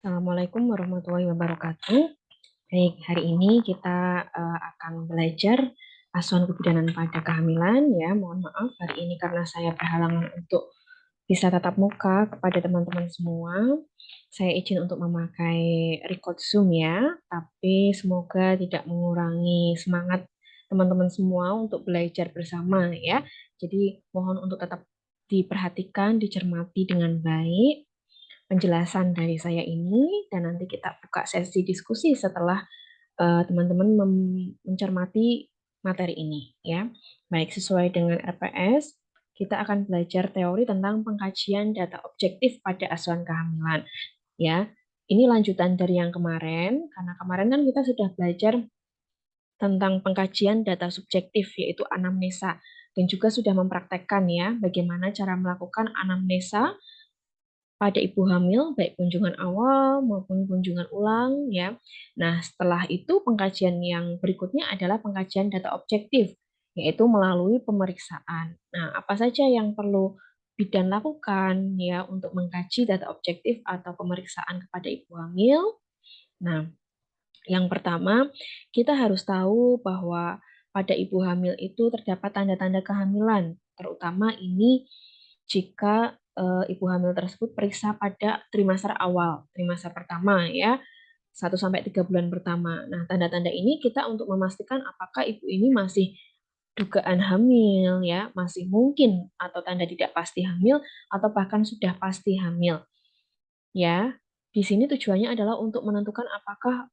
Assalamualaikum warahmatullahi wabarakatuh. Baik, hari ini kita akan belajar asuhan kebidanan pada kehamilan ya. Mohon maaf hari ini karena saya berhalangan untuk bisa tatap muka kepada teman-teman semua. Saya izin untuk memakai record Zoom ya, tapi semoga tidak mengurangi semangat teman-teman semua untuk belajar bersama ya. Jadi mohon untuk tetap diperhatikan, dicermati dengan baik penjelasan dari saya ini dan nanti kita buka sesi diskusi setelah teman-teman mencermati materi ini ya. Baik, sesuai dengan RPS, kita akan belajar teori tentang pengkajian data objektif pada asuhan kehamilan ya. Ini lanjutan dari yang kemarin karena kemarin kan kita sudah belajar tentang pengkajian data subjektif yaitu anamnesa dan juga sudah mempraktekkan ya bagaimana cara melakukan anamnesa pada ibu hamil, baik kunjungan awal maupun kunjungan ulang ya. Nah, setelah itu pengkajian yang berikutnya adalah pengkajian data objektif, yaitu melalui pemeriksaan. Nah, apa saja yang perlu bidan lakukan ya untuk mengkaji data objektif atau pemeriksaan kepada ibu hamil? Nah, yang pertama, kita harus tahu bahwa pada ibu hamil itu terdapat tanda-tanda kehamilan, terutama ini jika ibu hamil tersebut periksa pada trimester awal, trimester pertama ya, 1 sampai 3 bulan pertama. Nah, tanda-tanda ini kita untuk memastikan apakah ibu ini masih dugaan hamil ya, masih mungkin atau tanda tidak pasti hamil atau bahkan sudah pasti hamil. Ya, di sini tujuannya adalah untuk menentukan apakah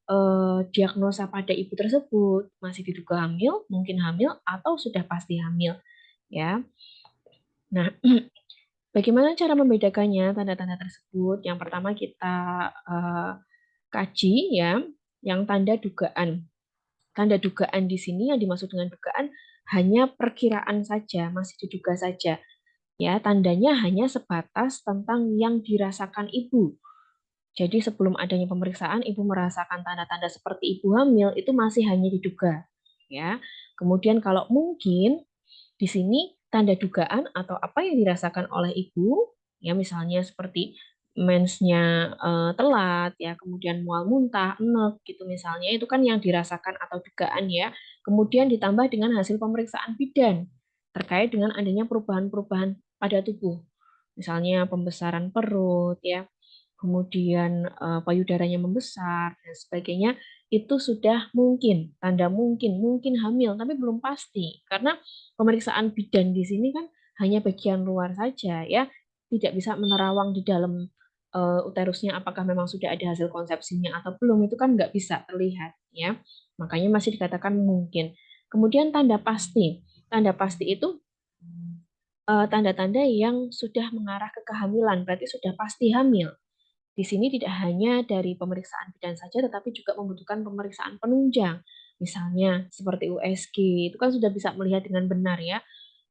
diagnosa pada ibu tersebut masih diduga hamil, mungkin hamil, atau sudah pasti hamil. Ya, nah bagaimana cara membedakannya tanda-tanda tersebut? Yang pertama kita kaji ya, yang tanda dugaan. Tanda dugaan di sini yang dimaksud dengan dugaan hanya perkiraan saja, masih diduga saja. Ya, tandanya hanya sebatas tentang yang dirasakan ibu. Jadi sebelum adanya pemeriksaan, ibu merasakan tanda-tanda seperti ibu hamil itu masih hanya diduga, ya. Kemudian kalau mungkin di sini tanda dugaan atau apa yang dirasakan oleh ibu, ya misalnya seperti mensnya telat, ya kemudian mual muntah, enek gitu misalnya, itu kan yang dirasakan atau dugaan ya. Kemudian ditambah dengan hasil pemeriksaan bidan terkait dengan adanya perubahan-perubahan pada tubuh, misalnya pembesaran perut, ya kemudian payudaranya membesar dan sebagainya, itu sudah mungkin, tanda mungkin hamil, tapi belum pasti. Karena pemeriksaan bidan di sini kan hanya bagian luar saja ya, tidak bisa menerawang di dalam uterusnya apakah memang sudah ada hasil konsepsinya atau belum, itu kan nggak bisa terlihat ya. Makanya masih dikatakan mungkin. Kemudian tanda pasti. Tanda pasti itu tanda-tanda yang sudah mengarah ke kehamilan, berarti sudah pasti hamil. Di sini tidak hanya dari pemeriksaan bidan saja, tetapi juga membutuhkan pemeriksaan penunjang. Misalnya seperti USG, itu kan sudah bisa melihat dengan benar ya,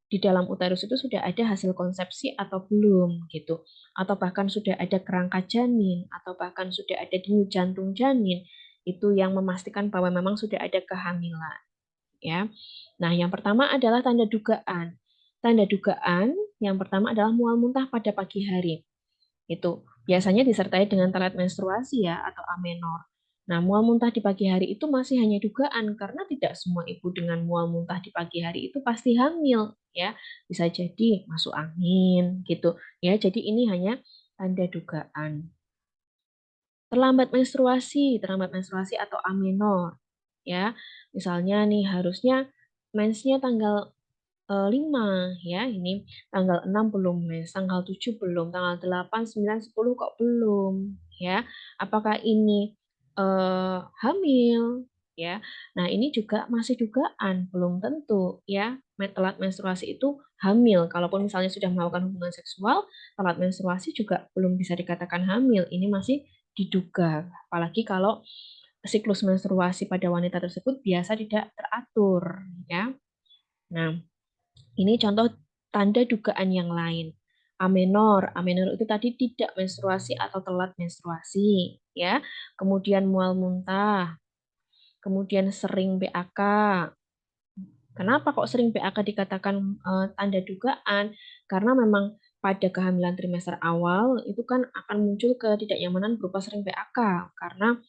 di dalam uterus itu sudah ada hasil konsepsi atau belum gitu. Atau bahkan sudah ada kerangka janin, atau bahkan sudah ada denyut jantung janin, itu yang memastikan bahwa memang sudah ada kehamilan. Ya. Nah, yang pertama adalah tanda dugaan. Tanda dugaan yang pertama adalah mual muntah pada pagi hari. Itu biasanya disertai dengan telat menstruasi ya atau amenor. Nah, mual muntah di pagi hari itu masih hanya dugaan karena tidak semua ibu dengan mual muntah di pagi hari itu pasti hamil ya. Bisa jadi masuk angin gitu ya. Jadi ini hanya tanda dugaan. Terlambat menstruasi atau amenor ya. Misalnya nih harusnya mensnya tanggal 5 ya, ini tanggal 6 belum mens, tanggal 7 belum, tanggal 8, 9, 10 kok belum, ya. Apakah ini hamil, ya. Nah, ini juga masih dugaan, belum tentu ya, telat menstruasi itu hamil. Kalaupun misalnya sudah melakukan hubungan seksual, telat menstruasi juga belum bisa dikatakan hamil, ini masih diduga. Apalagi kalau siklus menstruasi pada wanita tersebut biasa tidak teratur, ya. Nah, ini contoh tanda dugaan yang lain. Amenor, amenor itu tadi tidak menstruasi atau telat menstruasi, ya. Kemudian mual muntah, kemudian sering BAK. Kenapa kok sering BAK dikatakan tanda dugaan? Karena memang pada kehamilan trimester awal itu kan akan muncul ketidaknyamanan berupa sering PAK karena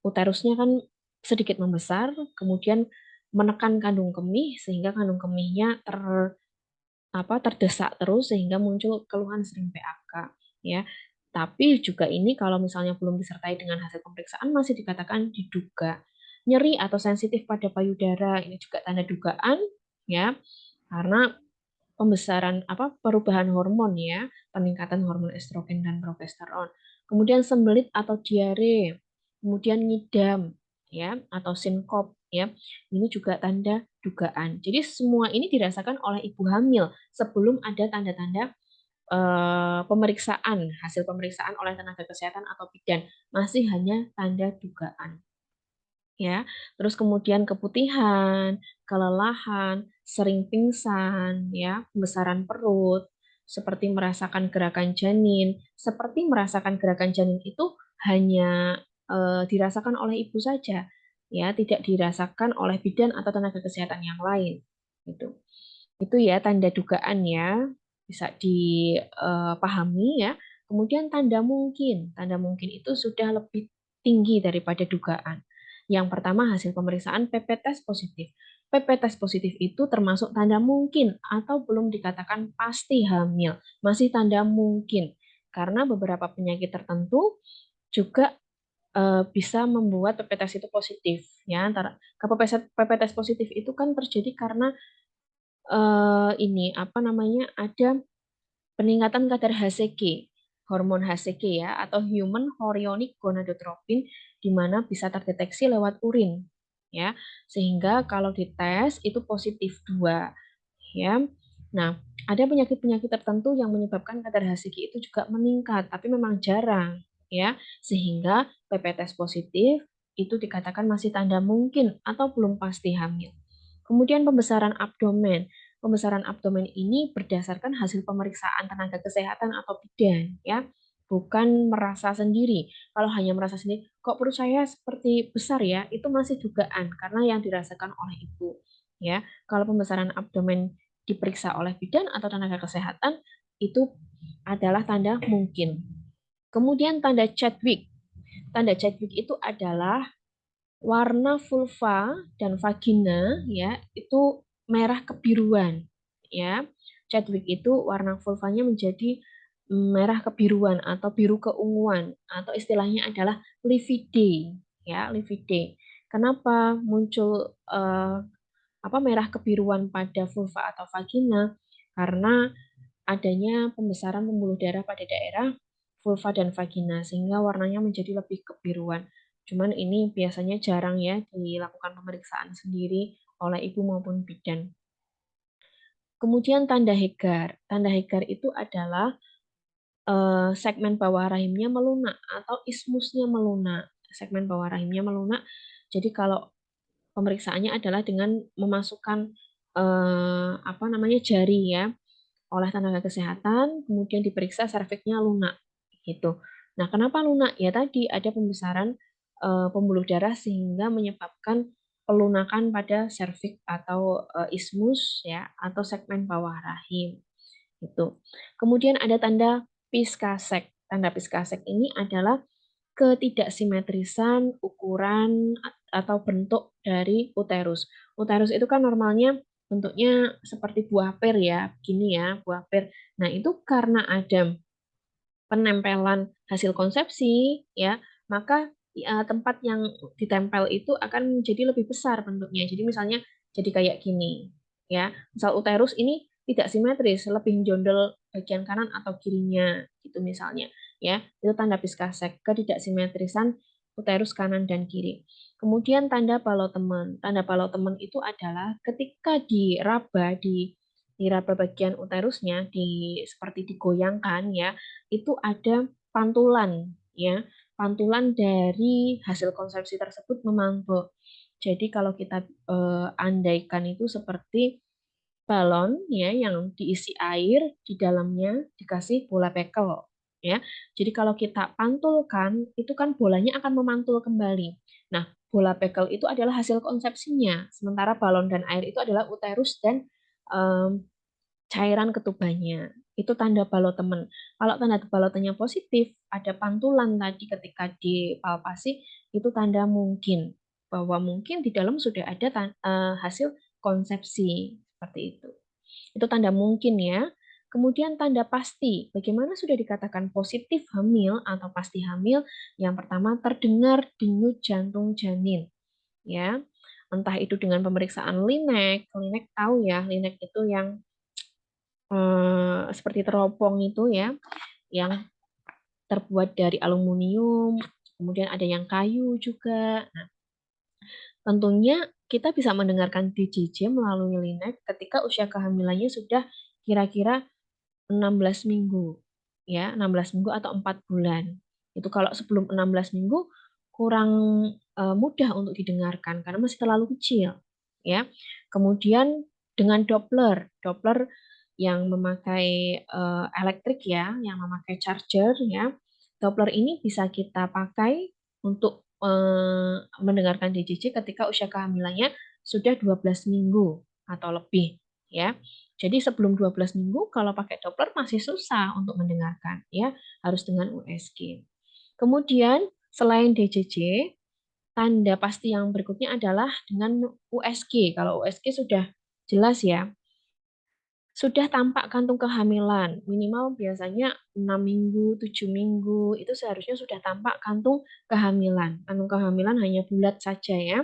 uterusnya kan sedikit membesar, kemudian menekan kandung kemih sehingga kandung kemihnya terdesak terus sehingga muncul keluhan sering PAK ya. Tapi juga ini kalau misalnya belum disertai dengan hasil pemeriksaan masih dikatakan diduga. Nyeri atau sensitif pada payudara ini juga tanda dugaan ya. Karena perubahan hormon ya, peningkatan hormon estrogen dan progesteron. Kemudian sembelit atau diare, kemudian ngidam ya atau sinkop ya. Ini juga tanda dugaan. Jadi semua ini dirasakan oleh ibu hamil sebelum ada tanda-tanda pemeriksaan, hasil pemeriksaan oleh tenaga kesehatan atau bidan. Masih hanya tanda dugaan ya. Terus kemudian keputihan, kelelahan, sering pingsan, ya, pembesaran perut, seperti merasakan gerakan janin. Seperti merasakan gerakan janin itu hanya dirasakan oleh ibu saja, ya, tidak dirasakan oleh bidan atau tenaga kesehatan yang lain. Gitu. Itu ya tanda dugaan ya, bisa dipahami ya. Kemudian tanda mungkin itu sudah lebih tinggi daripada dugaan. Yang pertama hasil pemeriksaan PP test positif. PP test positif itu termasuk tanda mungkin atau belum dikatakan pasti hamil, masih tanda mungkin. Karena beberapa penyakit tertentu juga bisa membuat PP test itu positif ya. Antara PP test positif itu kan terjadi karena ini apa namanya ada peningkatan kadar HCG, hormon HCG ya atau human chorionic gonadotropin di mana bisa terdeteksi lewat urin ya. Sehingga kalau dites itu positif 2 ya. Nah, ada penyakit-penyakit tertentu yang menyebabkan kadar HCG itu juga meningkat, tapi memang jarang ya. Sehingga PP test positif itu dikatakan masih tanda mungkin atau belum pasti hamil. Kemudian pembesaran abdomen. Pembesaran abdomen ini berdasarkan hasil pemeriksaan tenaga kesehatan atau bidan ya, bukan merasa sendiri. Kalau hanya merasa sendiri, kok perut saya seperti besar ya, itu masih dugaan karena yang dirasakan oleh ibu ya. Kalau pembesaran abdomen diperiksa oleh bidan atau tenaga kesehatan itu adalah tanda mungkin. Kemudian tanda Chadwick. Tanda Chadwick itu adalah warna vulva dan vagina ya itu merah kebiruan ya. Chadwick itu warna vulvanya menjadi merah kebiruan atau biru keunguan atau istilahnya adalah lividae ya, lividae. Kenapa muncul merah kebiruan pada vulva atau vagina? Karena adanya pembesaran pembuluh darah pada daerah vulva dan vagina sehingga warnanya menjadi lebih kebiruan. Cuman ini biasanya jarang ya dilakukan pemeriksaan sendiri oleh ibu maupun bidan. Kemudian tanda Hegar. Tanda Hegar itu adalah segmen bawah rahimnya melunak atau ismusnya melunak. Segmen bawah rahimnya melunak. Jadi kalau pemeriksaannya adalah dengan memasukkan jari ya oleh tenaga kesehatan, kemudian diperiksa serviknya lunak gitu. Nah, kenapa lunak? Ya tadi ada pembesaran pembuluh darah sehingga menyebabkan pelunakan pada serviks atau ismus ya atau segmen bawah rahim gitu. Kemudian ada tanda Piskasek. Tanda Piskasek ini adalah ketidaksimetrisan ukuran atau bentuk dari uterus. Uterus itu kan normalnya bentuknya seperti buah pir ya, begini ya, buah pir. Nah, itu karena ada penempelan hasil konsepsi ya, maka tempat yang ditempel itu akan menjadi lebih besar bentuknya. Jadi misalnya jadi kayak gini ya. Misal uterus ini tidak simetris, lebih menjondol bagian kanan atau kirinya gitu misalnya ya. Itu tanda Piskasek, ketidaksimetrisan uterus kanan dan kiri. Kemudian tanda balotemen. Tanda balotemen itu adalah ketika diraba bagian uterusnya seperti digoyangkan ya, itu ada pantulan ya. Pantulan dari hasil konsepsi tersebut memantul. Jadi kalau kita andaikan itu seperti balon ya yang diisi air di dalamnya dikasih bola bekel ya. Jadi kalau kita pantulkan itu kan bolanya akan memantul kembali. Nah, bola bekel itu adalah hasil konsepsinya, sementara balon dan air itu adalah uterus dan cairan ketubannya. itu tanda balotemen. Kalau tanda balotemnya positif, ada pantulan tadi ketika dipalpasi, itu tanda mungkin bahwa mungkin di dalam sudah ada hasil konsepsi seperti itu. Itu tanda mungkin ya. Kemudian tanda pasti. Bagaimana sudah dikatakan positif hamil atau pasti hamil? Yang pertama terdengar denyut jantung janin, ya. Entah itu dengan pemeriksaan linek. Linek tahu ya, linek itu yang seperti teropong itu ya, yang terbuat dari aluminium, kemudian ada yang kayu juga. Nah, tentunya kita bisa mendengarkan DJJ melalui linek ketika usia kehamilannya sudah kira-kira 16 minggu. Ya, 16 minggu atau 4 bulan. Itu kalau sebelum 16 minggu kurang mudah untuk didengarkan karena masih terlalu kecil. Ya. Kemudian dengan Doppler, Doppler yang memakai elektrik ya, yang memakai charger ya. Doppler ini bisa kita pakai untuk mendengarkan DJJ ketika usia kehamilannya sudah 12 minggu atau lebih ya. Jadi sebelum 12 minggu kalau pakai Doppler masih susah untuk mendengarkan ya, harus dengan USG. Kemudian selain DJJ, tanda pasti yang berikutnya adalah dengan USG. Kalau USG sudah jelas ya, sudah tampak kantung kehamilan, minimal biasanya 6 minggu, 7 minggu, itu seharusnya sudah tampak kantung kehamilan. Kantung kehamilan hanya bulat saja ya.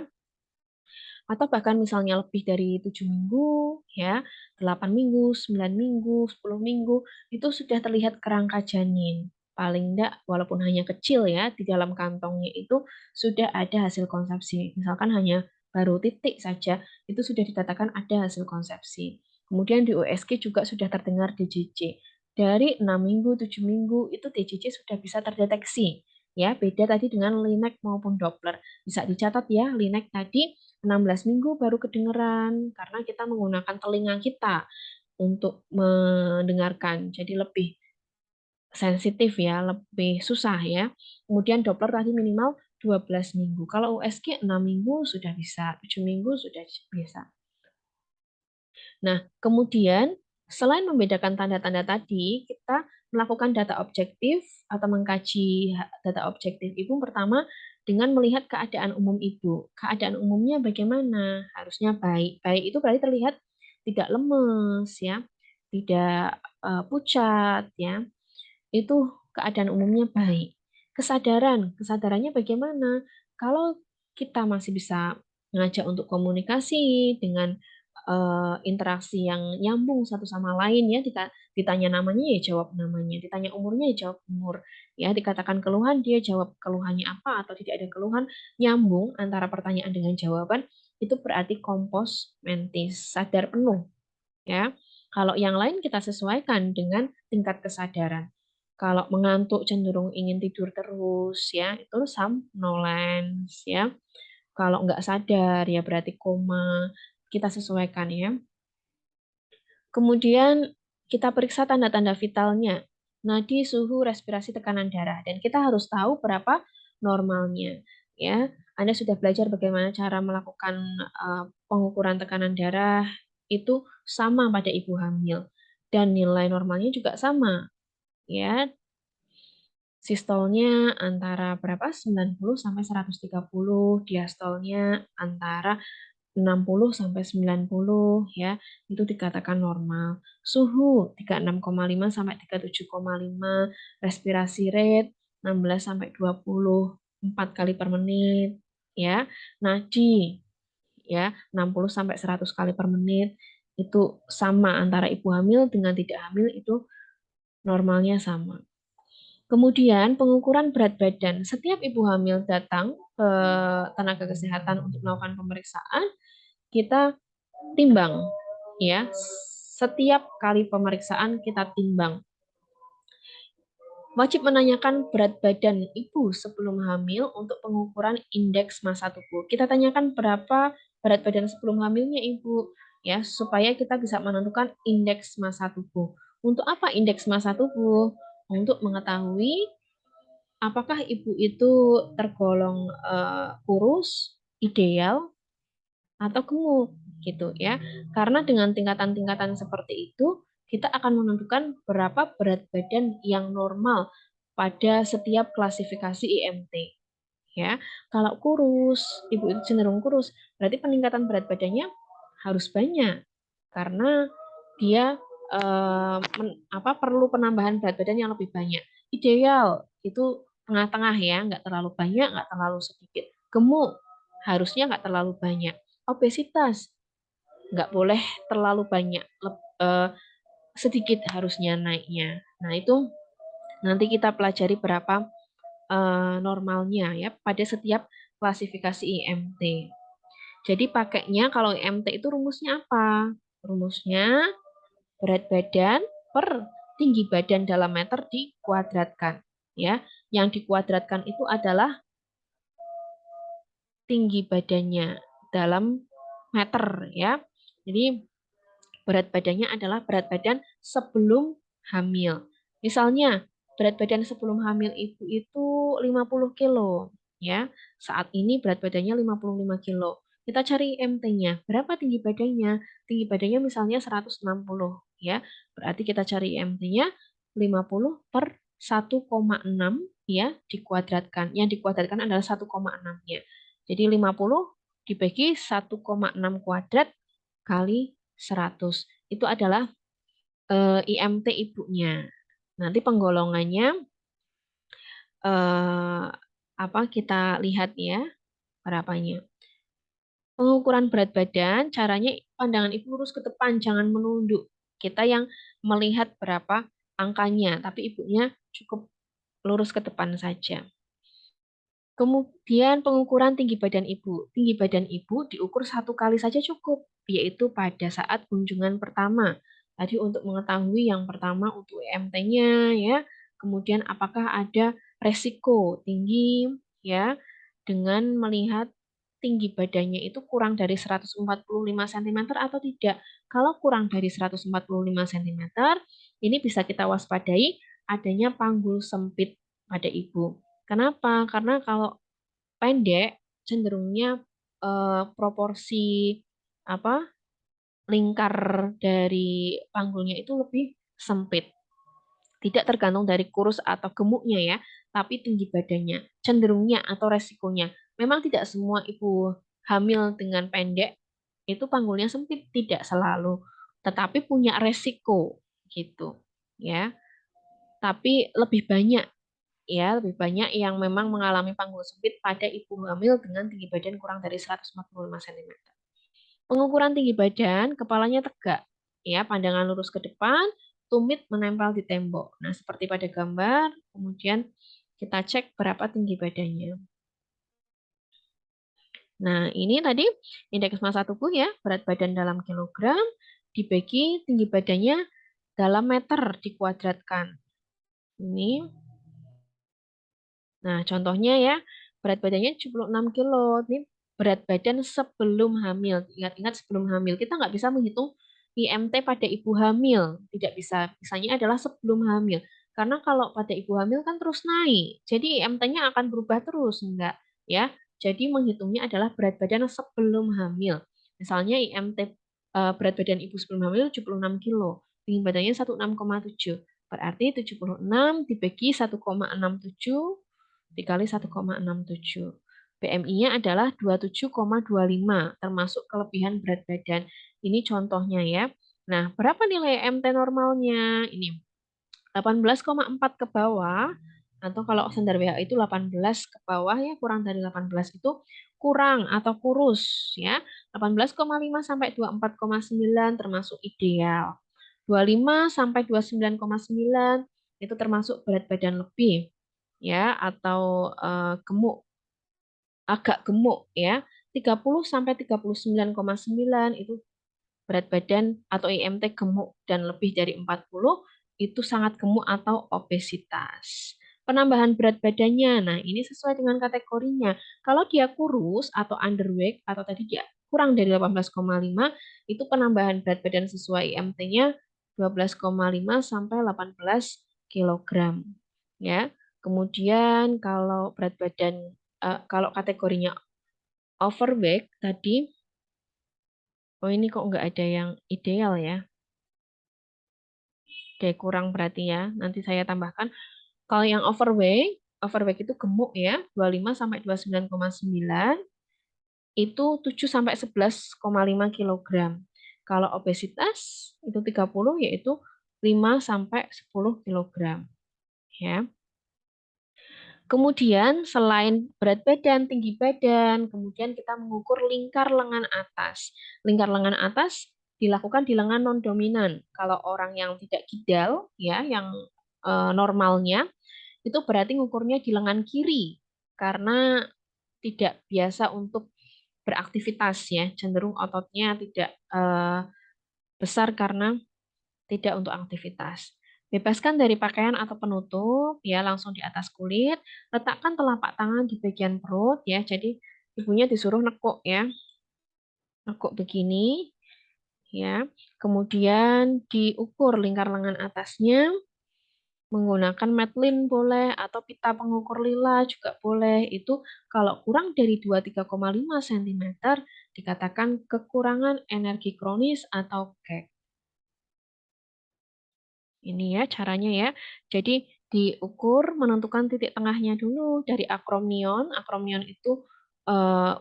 Atau bahkan misalnya lebih dari 7 minggu, ya, 8 minggu, 9 minggu, 10 minggu, itu sudah terlihat kerangka janin. Paling enggak, walaupun hanya kecil ya, di dalam kantongnya itu sudah ada hasil konsepsi. Misalkan hanya baru titik saja, itu sudah dikatakan ada hasil konsepsi. Kemudian di USG juga sudah terdengar DJJ. Dari 6 minggu, 7 minggu, itu DJJ sudah bisa terdeteksi. Ya, beda tadi dengan Linek maupun Doppler. Bisa dicatat ya, Linek tadi 16 minggu baru kedengeran karena kita menggunakan telinga kita untuk mendengarkan. Jadi lebih sensitif ya, lebih susah ya. Kemudian Doppler tadi minimal 12 minggu. Kalau USG 6 minggu sudah bisa, 7 minggu sudah bisa. Nah, kemudian selain membedakan tanda-tanda tadi, kita melakukan data objektif atau mengkaji data objektif ibu pertama dengan melihat keadaan umum ibu. Keadaan umumnya bagaimana? Harusnya baik. Baik itu berarti terlihat tidak lemes ya, tidak pucat ya. Itu keadaan umumnya baik. Kesadarannya bagaimana? Kalau kita masih bisa mengajak untuk komunikasi dengan interaksi yang nyambung satu sama lain ya, ditanya namanya ya jawab namanya, ditanya umurnya ya jawab umur, ya dikatakan keluhan dia jawab keluhannya apa atau tidak ada keluhan, nyambung antara pertanyaan dengan jawaban, itu berarti kompos mentis, sadar penuh ya. Kalau yang lain kita sesuaikan dengan tingkat kesadaran. Kalau mengantuk cenderung ingin tidur terus ya, itu somnolence ya. Kalau nggak sadar ya berarti koma. Kita sesuaikan ya. Kemudian kita periksa tanda-tanda vitalnya. Nadi, suhu, respirasi, tekanan darah. Dan kita harus tahu berapa normalnya. Ya, Anda sudah belajar bagaimana cara melakukan pengukuran tekanan darah itu sama pada ibu hamil. Dan nilai normalnya juga sama. Ya, sistolnya antara berapa? 90 sampai 130, diastolnya antara 60 sampai 90 ya, itu dikatakan normal. Suhu 36,5 sampai 37,5, respirasi rate 16 sampai 24 kali per menit ya. Nadi ya 60 sampai 100 kali per menit itu sama antara ibu hamil dengan tidak hamil itu normalnya sama. Kemudian pengukuran berat badan. Setiap ibu hamil datang ke tenaga kesehatan untuk melakukan pemeriksaan, kita timbang ya. Setiap kali pemeriksaan kita timbang. Wajib menanyakan berat badan ibu sebelum hamil untuk pengukuran indeks massa tubuh. Kita tanyakan berapa berat badan sebelum hamilnya ibu ya supaya kita bisa menentukan indeks massa tubuh. Untuk apa indeks massa tubuh? Untuk mengetahui apakah ibu itu tergolong kurus, ideal, atau gemuk gitu ya. Karena dengan tingkatan-tingkatan seperti itu kita akan menentukan berapa berat badan yang normal pada setiap klasifikasi IMT. Ya, kalau kurus, ibu itu cenderung kurus, berarti peningkatan berat badannya harus banyak karena dia perlu penambahan berat badan yang lebih banyak. Ideal itu tengah-tengah ya, nggak terlalu banyak, nggak terlalu sedikit. Gemuk harusnya nggak terlalu banyak. Obesitas nggak boleh terlalu banyak, sedikit harusnya naiknya. Nah itu nanti kita pelajari berapa normalnya ya pada setiap klasifikasi IMT. Jadi pakainya kalau IMT itu rumusnya apa? Rumusnya berat badan per tinggi badan dalam meter dikuadratkan. Ya, yang dikuadratkan itu adalah tinggi badannya dalam meter ya. Jadi berat badannya adalah berat badan sebelum hamil. Misalnya, berat badan sebelum hamil ibu itu 50 kilo. Ya, saat ini berat badannya 55 kilo. Kita cari MT-nya. Berapa tinggi badannya? Tinggi badannya misalnya 160. Ya, berarti kita cari MT-nya 50 per 1,6 ya dikuadratkan. Yang dikuadratkan adalah 1,6-nya. Jadi 50 dibagi 1,6 kuadrat kali 100. Itu adalah IMT ibunya. Nanti penggolongannya eh, kita lihat ya berapanya. Pengukuran berat badan, caranya pandangan ibu lurus ke depan, jangan menunduk. Kita yang melihat berapa angkanya, tapi ibunya cukup lurus ke depan saja. Kemudian pengukuran tinggi badan ibu. Tinggi badan ibu diukur satu kali saja cukup, yaitu pada saat kunjungan pertama. Tadi untuk mengetahui yang pertama untuk EMT-nya ya, kemudian apakah ada resiko tinggi ya dengan melihat tinggi badannya itu kurang dari 145 cm atau tidak. Kalau kurang dari 145 cm, ini bisa kita waspadai adanya panggul sempit pada ibu. Kenapa? Karena kalau pendek cenderungnya proporsi apa lingkar dari panggulnya itu lebih sempit. Tidak tergantung dari kurus atau gemuknya ya, tapi tinggi badannya, cenderungnya atau resikonya. Memang tidak semua ibu hamil dengan pendek itu panggulnya sempit, tidak selalu, tetapi punya resiko gitu ya. Tapi lebih banyak yang memang mengalami panggul sempit pada ibu hamil dengan tinggi badan kurang dari 145 cm. Pengukuran tinggi badan, kepalanya tegak, ya, pandangan lurus ke depan, tumit menempel di tembok. Nah, seperti pada gambar, kemudian kita cek berapa tinggi badannya. Nah, ini tadi indeks massa tubuh ya, berat badan dalam kilogram, dibagi tinggi badannya dalam meter dikuadratkan. Ini. Nah, contohnya ya, berat badannya 76 kilo. Ini berat badan sebelum hamil. Ingat-ingat sebelum hamil. Kita nggak bisa menghitung IMT pada ibu hamil. Tidak bisa. Misalnya adalah sebelum hamil. Karena kalau pada ibu hamil kan terus naik. Jadi IMT-nya akan berubah terus. Enggak. Ya. Jadi menghitungnya adalah berat badan sebelum hamil. Misalnya IMT berat badan ibu sebelum hamil 76 kilo. Tinggi badannya 16,7. Berarti 76 dibagi 1,67 dikali 1,67. BMI-nya adalah 27,25, termasuk kelebihan berat badan. Ini contohnya ya. Nah, berapa nilai MT normalnya? Ini 18,4 ke bawah, atau kalau standar WHO itu 18 ke bawah ya, kurang dari 18 itu kurang atau kurus ya. 18,5 sampai 24,9 termasuk ideal. 25 sampai 29,9 itu termasuk berat badan lebih ya atau gemuk, agak gemuk ya. 30 sampai 39,9 itu berat badan atau IMT gemuk dan lebih dari 40 itu sangat gemuk atau obesitas. Penambahan berat badannya, nah ini sesuai dengan kategorinya. Kalau dia kurus atau underweight atau tadi dia kurang dari 18,5 itu penambahan berat badan sesuai IMT-nya 12,5 sampai 18 kilogram. Ya. Kemudian kalau berat badan kalau kategorinya overweight tadi, oh ini kok nggak ada yang ideal ya. Oke, kurang berarti ya. Nanti saya tambahkan. Kalau yang overweight itu gemuk ya, 25 sampai 29,9 itu 7 sampai 11,5 kilogram. Kalau obesitas itu 30 yaitu 5 sampai 10 kilogram ya. Kemudian selain berat badan, tinggi badan, kemudian kita mengukur lingkar lengan atas. Lingkar lengan atas dilakukan di lengan non dominan. Kalau orang yang tidak kidal ya, yang normalnya itu berarti ngukurnya di lengan kiri karena tidak biasa untuk beraktivitas ya, cenderung ototnya tidak besar karena tidak untuk aktivitas. Bebaskan dari pakaian atau penutup ya langsung di atas kulit, letakkan telapak tangan di bagian perut ya. Jadi ibunya disuruh nekuk ya, nekuk begini ya. Kemudian diukur lingkar lengan atasnya menggunakan Matlin boleh atau pita pengukur lila juga boleh. Itu kalau kurang dari 23,5 cm dikatakan kekurangan energi kronis atau KEK. Ini ya caranya ya. Jadi diukur menentukan titik tengahnya dulu dari akromnion. Akromnion itu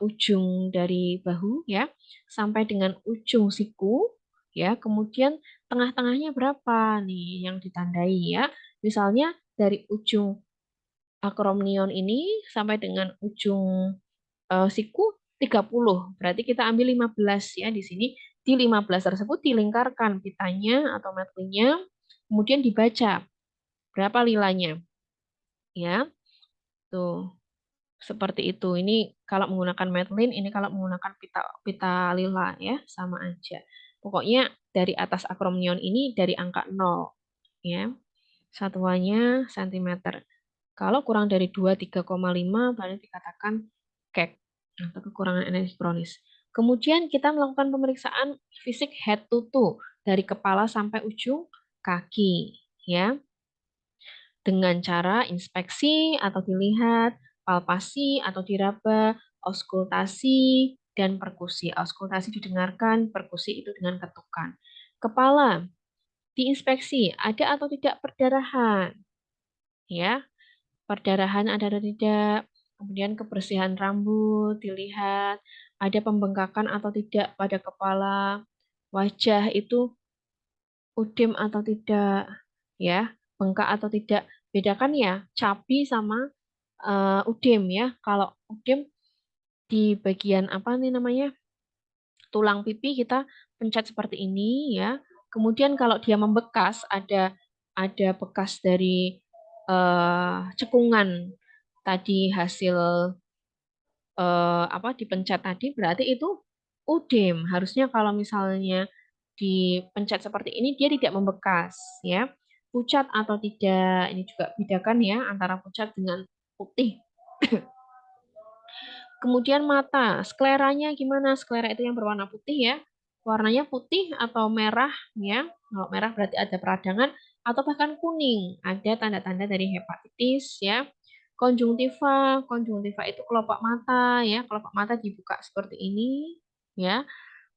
ujung dari bahu ya sampai dengan ujung siku ya. Kemudian tengah-tengahnya berapa nih yang ditandai ya. Misalnya dari ujung akromnion ini sampai dengan ujung siku 30. Berarti kita ambil 15 ya di sini. Di 15 tersebut dilingkarkan pitanya atau metlinya, kemudian dibaca berapa lilanya. Ya, tuh seperti itu. Ini kalau menggunakan Matlin, ini kalau menggunakan pita pita lila ya, sama aja. Pokoknya dari atas akromnion ini dari angka 0 ya. Satuannya cm. Kalau kurang dari 23,5 berarti dikatakan KEK atau kekurangan energi kronis. Kemudian kita melakukan pemeriksaan fisik head to toe dari kepala sampai ujung kaki ya dengan cara inspeksi atau dilihat, palpasi atau diraba, auskultasi dan perkusi. Auskultasi didengarkan, perkusi itu dengan ketukan. Kepala diinspeksi ada atau tidak perdarahan ya, perdarahan ada atau tidak, kemudian kebersihan rambut dilihat, ada pembengkakan atau tidak pada kepala, wajah itu udem atau tidak, ya, bengkak atau tidak. Bedakan ya, cabi sama udem ya. Kalau udem di bagian apa nih namanya, tulang pipi kita pencet seperti ini ya. Kemudian kalau dia membekas, ada bekas dari cekungan tadi hasil apa dipencet tadi berarti itu udem. Harusnya kalau misalnya dipencet seperti ini dia tidak membekas ya. Pucat atau tidak, ini juga bedakan ya antara pucat dengan putih. Kemudian mata, skleranya gimana? Sklera itu yang berwarna putih ya. Warnanya putih atau merah ya. Kalau merah berarti ada peradangan atau bahkan kuning. Ada tanda-tanda dari hepatitis ya. Konjungtiva, konjungtiva itu kelopak mata ya. Kelopak mata dibuka seperti ini ya.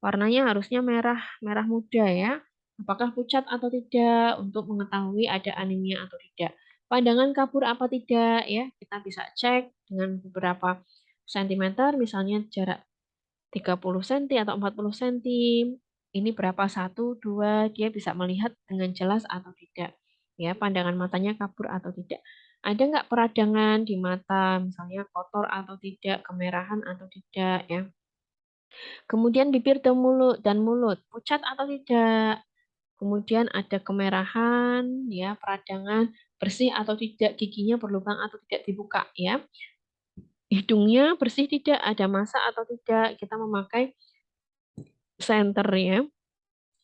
Warnanya harusnya merah, merah muda ya. Apakah pucat atau tidak untuk mengetahui ada anemia atau tidak. Pandangan kabur apa tidak ya. Kita bisa cek dengan beberapa sentimeter, misalnya jarak 30 cm atau 40 cm. Ini berapa? Satu, dua, dia bisa melihat dengan jelas atau tidak. Ya, pandangan matanya kabur atau tidak. Ada nggak peradangan di mata, misalnya kotor atau tidak, kemerahan atau tidak, ya. Kemudian bibir dan mulut, pucat atau tidak. Kemudian ada kemerahan, ya, peradangan, bersih atau tidak, giginya berlubang atau tidak dibuka, ya. Hidungnya bersih tidak, ada massa atau tidak, kita memakai senter ya.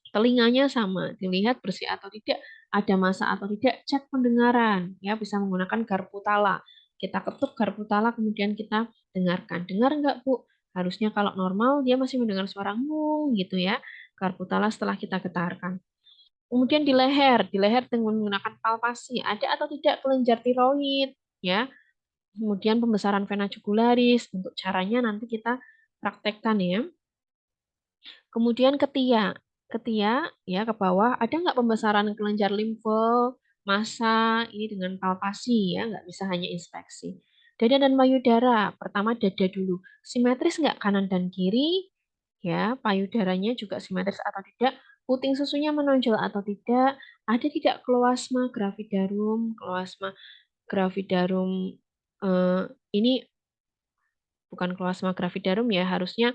Telinganya sama, dilihat bersih atau tidak, ada massa atau tidak, cek pendengaran, ya bisa menggunakan garpu tala. Kita ketuk garpu tala, kemudian kita dengarkan. Dengar nggak Bu? Harusnya kalau normal dia masih mendengar suara ngung gitu ya. Garpu tala setelah kita getarkan. Kemudian di leher dengan menggunakan palpasi, ada atau tidak kelenjar tiroid, ya. Kemudian pembesaran vena jugularis, untuk caranya nanti kita praktekkan ya. Kemudian ketiak. ketiak ya ke bawah, ada nggak pembesaran kelenjar limfe, massa, ini dengan palpasi ya, nggak bisa hanya inspeksi. Dada dan payudara, pertama dada dulu, simetris nggak kanan dan kiri, ya, payudaranya juga simetris atau tidak, puting susunya menonjol atau tidak, ada tidak kloasma gravidarum, eh, ini bukan kloasma gravidarum ya, harusnya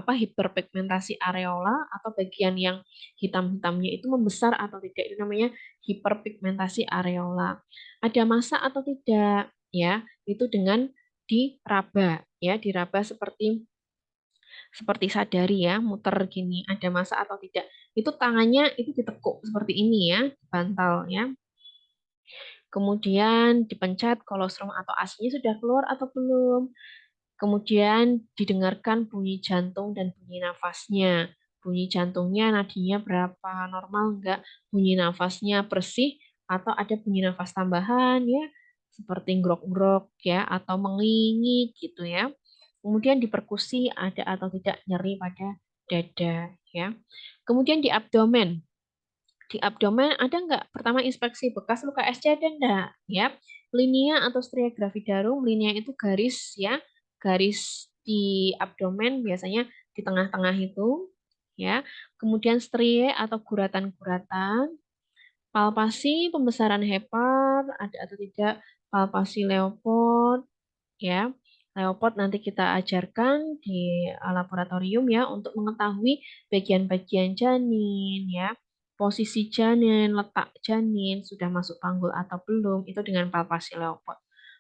hiperpigmentasi areola atau bagian yang hitam-hitamnya itu membesar atau tidak, itu namanya hiperpigmentasi areola. Ada massa atau tidak ya, itu dengan diraba ya, diraba seperti sadari ya, muter gini, ada massa atau tidak. Itu tangannya itu ditekuk seperti ini ya, bantal ya. Kemudian dipencet kolostrum atau asinya sudah keluar atau belum. Kemudian didengarkan bunyi jantung dan bunyi nafasnya. Bunyi jantungnya nadinya berapa, normal enggak? Bunyi nafasnya bersih atau ada bunyi nafas tambahan ya, seperti grok-grok ya atau mengingik gitu ya. Kemudian diperkusi ada atau tidak nyeri pada dada ya. Kemudian di abdomen. Di abdomen ada nggak? Pertama inspeksi bekas luka SC ada enggak? Ya. Linea atau stria gravidarum, linea itu garis ya, garis di abdomen biasanya di tengah-tengah itu ya. Kemudian strie atau guratan-guratan, palpasi pembesaran hepar ada atau tidak, palpasi Leopold ya. Leopold nanti kita ajarkan di laboratorium ya untuk mengetahui bagian-bagian janin ya, posisi janin, letak janin, sudah masuk panggul atau belum, itu dengan palpasi Leopold.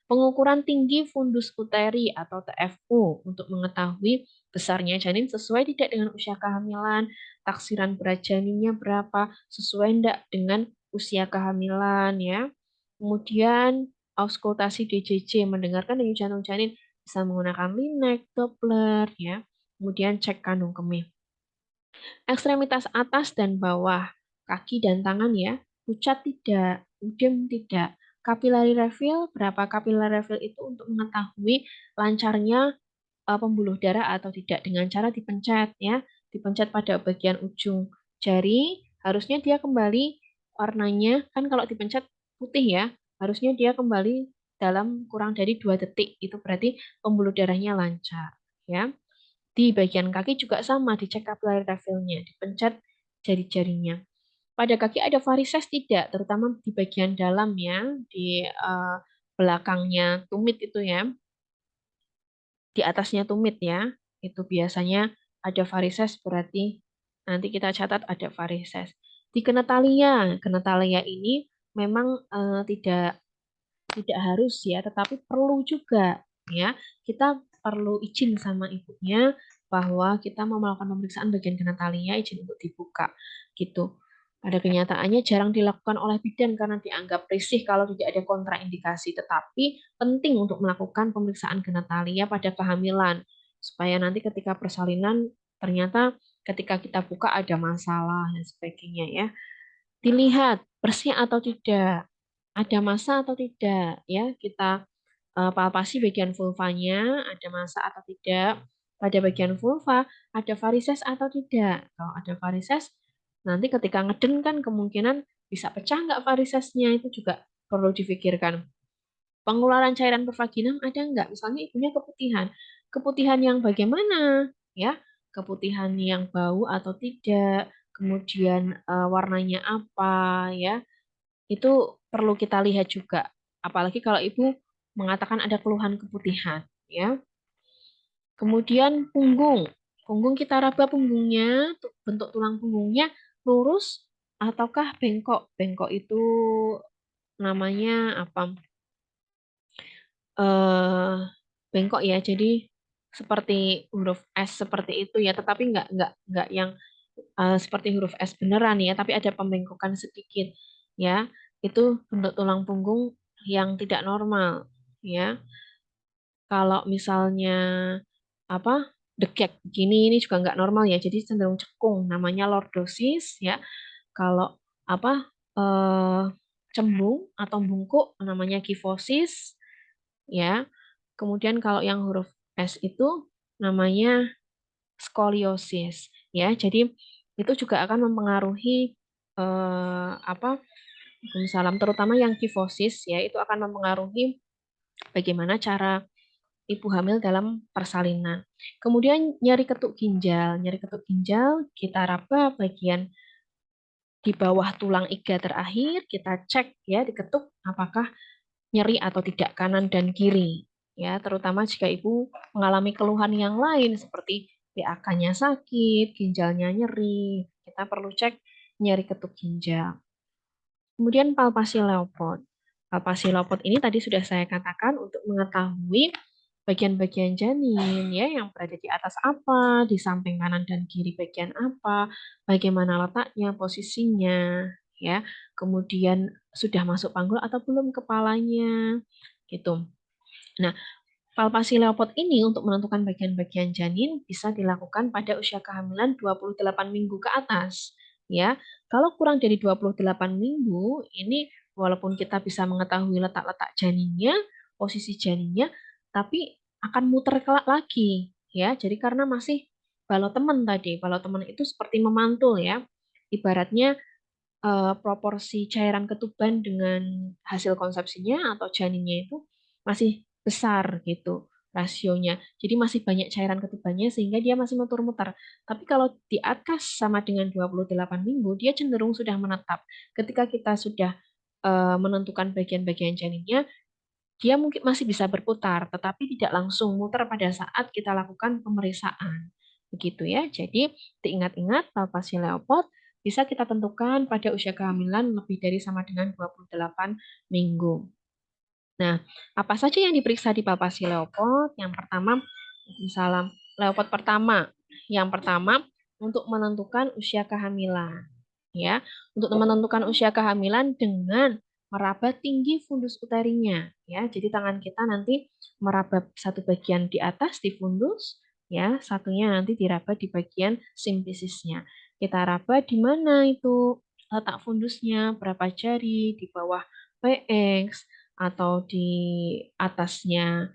Pengukuran tinggi fundus uteri atau TFU untuk mengetahui besarnya janin sesuai tidak dengan usia kehamilan, taksiran berat janinnya berapa, sesuai tidak dengan usia kehamilan ya. Kemudian auskultasi DJJ, mendengarkan denyut jantung janin bisa menggunakan linek, Doppler ya. Kemudian cek kandung kemih. Ekstremitas atas dan bawah, kaki dan tangan ya, pucat tidak, udem tidak. Kapilari refill, berapa kapilari refill itu untuk mengetahui lancarnya pembuluh darah atau tidak dengan cara dipencet ya, dipencet pada bagian ujung jari, harusnya dia kembali warnanya kan kalau dipencet putih ya, harusnya dia kembali dalam kurang dari 2 detik, itu berarti pembuluh darahnya lancar ya. Di bagian kaki juga sama, dicek capillary refill-nya, dipencet jari-jarinya. Pada kaki ada varises tidak, terutama di bagian dalam ya, di belakangnya tumit itu ya, di atasnya tumit ya, itu biasanya ada varises berarti nanti kita catat ada varises. Di genetalia ini memang tidak harus ya, tetapi perlu juga ya. Kita perlu izin sama ibunya bahwa kita mau melakukan pemeriksaan bagian genitalia, izin untuk dibuka gitu. Pada kenyataannya jarang dilakukan oleh bidan karena dianggap risih kalau tidak ada kontraindikasi, tetapi penting untuk melakukan pemeriksaan genitalia pada kehamilan supaya nanti ketika persalinan ternyata ketika kita buka ada masalah dan sebagainya ya. Dilihat bersih atau tidak, ada massa atau tidak ya, kita palpasi bagian vulvanya, ada massa atau tidak. Pada bagian vulva ada varises atau tidak. Kalau ada varises, nanti ketika ngeden kan kemungkinan bisa pecah nggak varisesnya, itu juga perlu difikirkan. Pengeluaran cairan pervaginam ada nggak? Misalnya ibunya keputihan. Keputihan yang bagaimana? Ya, keputihan yang bau atau tidak, kemudian warnanya apa ya, itu perlu kita lihat juga. Apalagi kalau ibu mengatakan ada keluhan keputihan, ya. Kemudian punggung. Punggung kita raba punggungnya, bentuk tulang punggungnya lurus ataukah bengkok. Bengkok itu namanya apa? Eh bengkok ya. Jadi seperti huruf S seperti itu ya, tetapi nggak yang seperti huruf S beneran ya, tapi ada pembengkokan sedikit ya. Itu bentuk tulang punggung yang tidak normal ya. Kalau misalnya apa degek begini ini juga nggak normal ya, jadi cenderung cekung, namanya lordosis ya. Kalau apa eh, cembung atau bungkuk namanya kifosis ya. Kemudian kalau yang huruf S itu namanya skoliosis ya. Jadi itu juga akan mempengaruhi terutama yang kifosis ya, itu akan mempengaruhi bagaimana cara ibu hamil dalam persalinan. Kemudian nyeri ketuk ginjal kita raba bagian di bawah tulang iga terakhir, kita cek ya diketuk apakah nyeri atau tidak kanan dan kiri. Ya, terutama jika ibu mengalami keluhan yang lain seperti PAK-nya sakit, ginjalnya nyeri, kita perlu cek nyeri ketuk ginjal. Kemudian palpasi Leopold. Palpasi Leopold ini tadi sudah saya katakan untuk mengetahui bagian-bagian janin ya yang berada di atas apa, di samping kanan dan kiri bagian apa, bagaimana letaknya, posisinya ya. Kemudian sudah masuk panggul atau belum kepalanya gitu. Nah, palpasi Leopold ini untuk menentukan bagian-bagian janin bisa dilakukan pada usia kehamilan 28 minggu ke atas. Ya, kalau kurang dari 28 minggu, ini walaupun kita bisa mengetahui letak-letak janinnya, posisi janinnya, tapi akan muter kelak lagi. Ya, jadi karena masih balotemen tadi, balotemen itu seperti memantul ya. Ibaratnya proporsi cairan ketuban dengan hasil konsepsinya atau janinnya itu masih besar gitu rasionya. Jadi masih banyak cairan ketubannya sehingga dia masih muter-muter. Tapi kalau di atas sama dengan 28 minggu, dia cenderung sudah menetap. Ketika kita sudah menentukan bagian-bagian janinnya, dia mungkin masih bisa berputar, tetapi tidak langsung muter pada saat kita lakukan pemeriksaan. Begitu ya. Jadi diingat-ingat palpasi Leopold bisa kita tentukan pada usia kehamilan lebih dari sama dengan 28 minggu. Nah, apa saja yang diperiksa di palpasi Leopold? Yang pertama, misalnya Leopold pertama. Yang pertama untuk menentukan usia kehamilan, ya. Untuk menentukan usia kehamilan dengan meraba tinggi fundus uterinya, ya. Jadi tangan kita nanti meraba satu bagian di atas di fundus, ya, satunya nanti diraba di bagian simfisisnya. Kita raba di mana itu letak fundusnya, berapa jari, di bawah PX atau di atasnya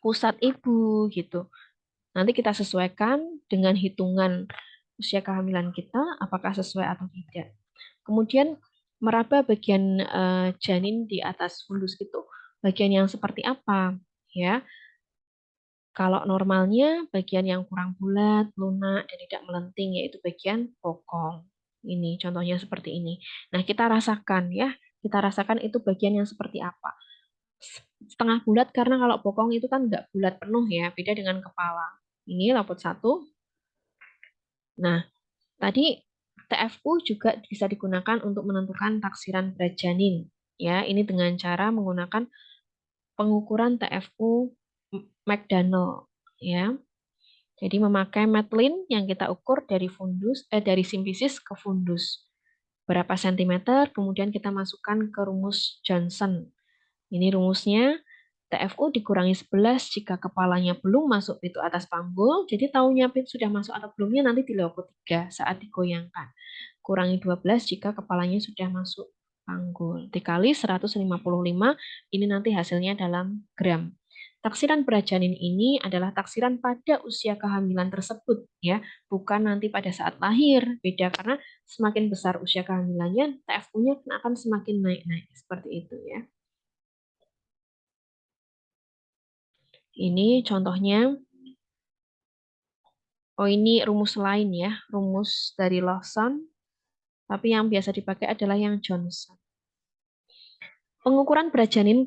pusat ibu gitu. Nanti kita sesuaikan dengan hitungan usia kehamilan kita apakah sesuai atau tidak. Kemudian meraba bagian janin di atas fundus itu. Bagian yang seperti apa? Ya, kalau normalnya bagian yang kurang bulat, lunak, dan tidak melenting yaitu bagian bokong. Ini contohnya seperti ini. Nah, kita rasakan ya. Kita rasakan itu bagian yang seperti apa. Setengah bulat karena kalau bokong itu kan nggak bulat penuh ya, beda dengan kepala. Ini laput satu. Nah, tadi TFU juga bisa digunakan untuk menentukan taksiran berat janin. Ya, ini dengan cara menggunakan pengukuran TFU McDonald. Ya, jadi memakai Matlin yang kita ukur dari simfisis ke fundus. Berapa sentimeter, kemudian kita masukkan ke rumus Johnson. Ini rumusnya, TFU dikurangi 11 jika kepalanya belum masuk pintu atas panggul, jadi tahunya pintu sudah masuk atau belumnya nanti dilakukan 3 saat digoyangkan. Kurangi 12 jika kepalanya sudah masuk panggul. Dikali 155, ini nanti hasilnya dalam gram. Taksiran berat janin ini adalah taksiran pada usia kehamilan tersebut, ya, bukan nanti pada saat lahir. Beda karena semakin besar usia kehamilannya, TFU-nya akan semakin naik-naik seperti itu, ya. Ini contohnya, ini rumus lain ya, rumus dari Lawson, tapi yang biasa dipakai adalah yang Johnson. Pengukuran berat janin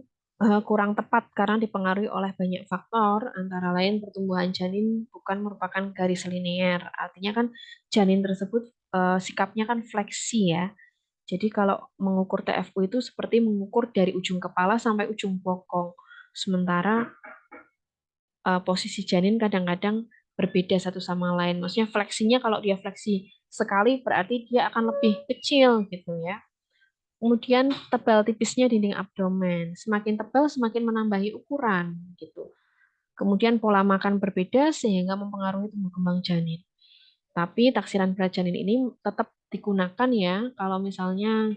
kurang tepat karena dipengaruhi oleh banyak faktor, antara lain pertumbuhan janin bukan merupakan garis linear, artinya kan janin tersebut sikapnya kan fleksi ya. Jadi kalau mengukur TFU itu seperti mengukur dari ujung kepala sampai ujung bokong. Sementara posisi janin kadang-kadang berbeda satu sama lain. Maksudnya fleksinya kalau dia fleksi sekali berarti dia akan lebih kecil gitu ya. Kemudian tebal tipisnya dinding abdomen. Semakin tebal semakin menambahi ukuran gitu. Kemudian pola makan berbeda sehingga mempengaruhi tumbuh kembang janin. Tapi taksiran berat janin ini tetap digunakan ya kalau misalnya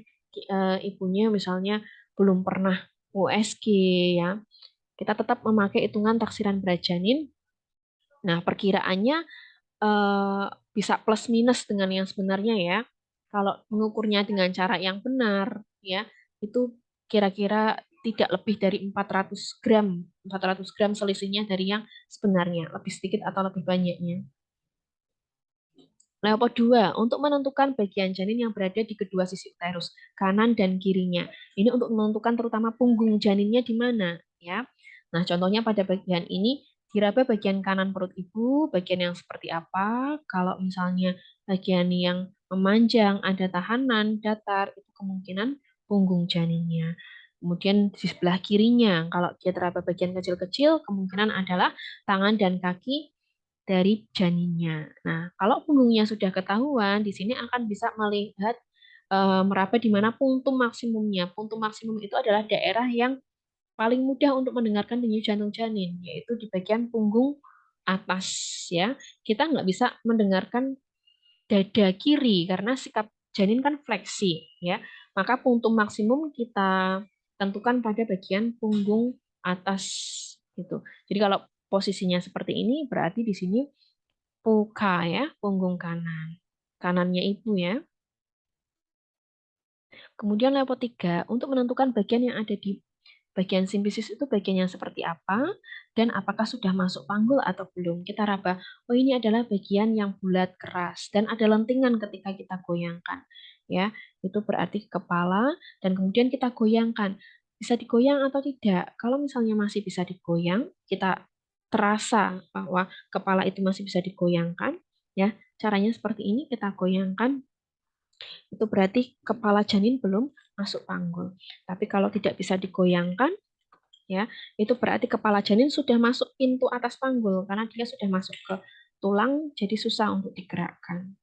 ibunya misalnya belum pernah USG ya. Kita tetap memakai hitungan taksiran berat janin. Nah, perkiraannya bisa plus minus dengan yang sebenarnya ya. Kalau mengukurnya dengan cara yang benar ya, itu kira-kira tidak lebih dari 400 gram. 400 gram selisihnya dari yang sebenarnya, lebih sedikit atau lebih banyaknya. Leopard 2, untuk menentukan bagian janin yang berada di kedua sisi uterus, kanan dan kirinya. Ini untuk menentukan terutama punggung janinnya di mana, ya. Nah, contohnya pada bagian ini, diraba bagian kanan perut ibu, bagian yang seperti apa. Kalau misalnya bagian yang memanjang, ada tahanan, datar, itu kemungkinan punggung janinnya. Kemudian di sebelah kirinya, kalau dia teraba bagian kecil-kecil, kemungkinan adalah tangan dan kaki dari janinnya. Nah, kalau punggungnya sudah ketahuan, di sini akan bisa melihat meraba di mana punktum maksimumnya. Punktum maksimum itu adalah daerah yang paling mudah untuk mendengarkan denyut jantung janin, yaitu di bagian punggung atas ya. Kita nggak bisa mendengarkan dada kiri karena sikap janin kan fleksi ya. Maka punktum maksimum kita tentukan pada bagian punggung atas gitu. Jadi kalau posisinya seperti ini berarti di sini puka ya, punggung kanan. Kanannya ibu ya. Kemudian level 3 untuk menentukan bagian yang ada di bagian simpisis itu bagian yang seperti apa dan apakah sudah masuk panggul atau belum. Kita raba, oh ini adalah bagian yang bulat keras dan ada lentingan ketika kita goyangkan. Ya, itu berarti kepala dan kemudian kita goyangkan. Bisa digoyang atau tidak? Kalau misalnya masih bisa digoyang, kita terasa bahwa kepala itu masih bisa digoyangkan, ya. Caranya seperti ini, kita goyangkan itu berarti kepala janin belum masuk panggul. Tapi kalau tidak bisa digoyangkan, ya, itu berarti kepala janin sudah masuk pintu atas panggul karena dia sudah masuk ke tulang, jadi susah untuk digerakkan.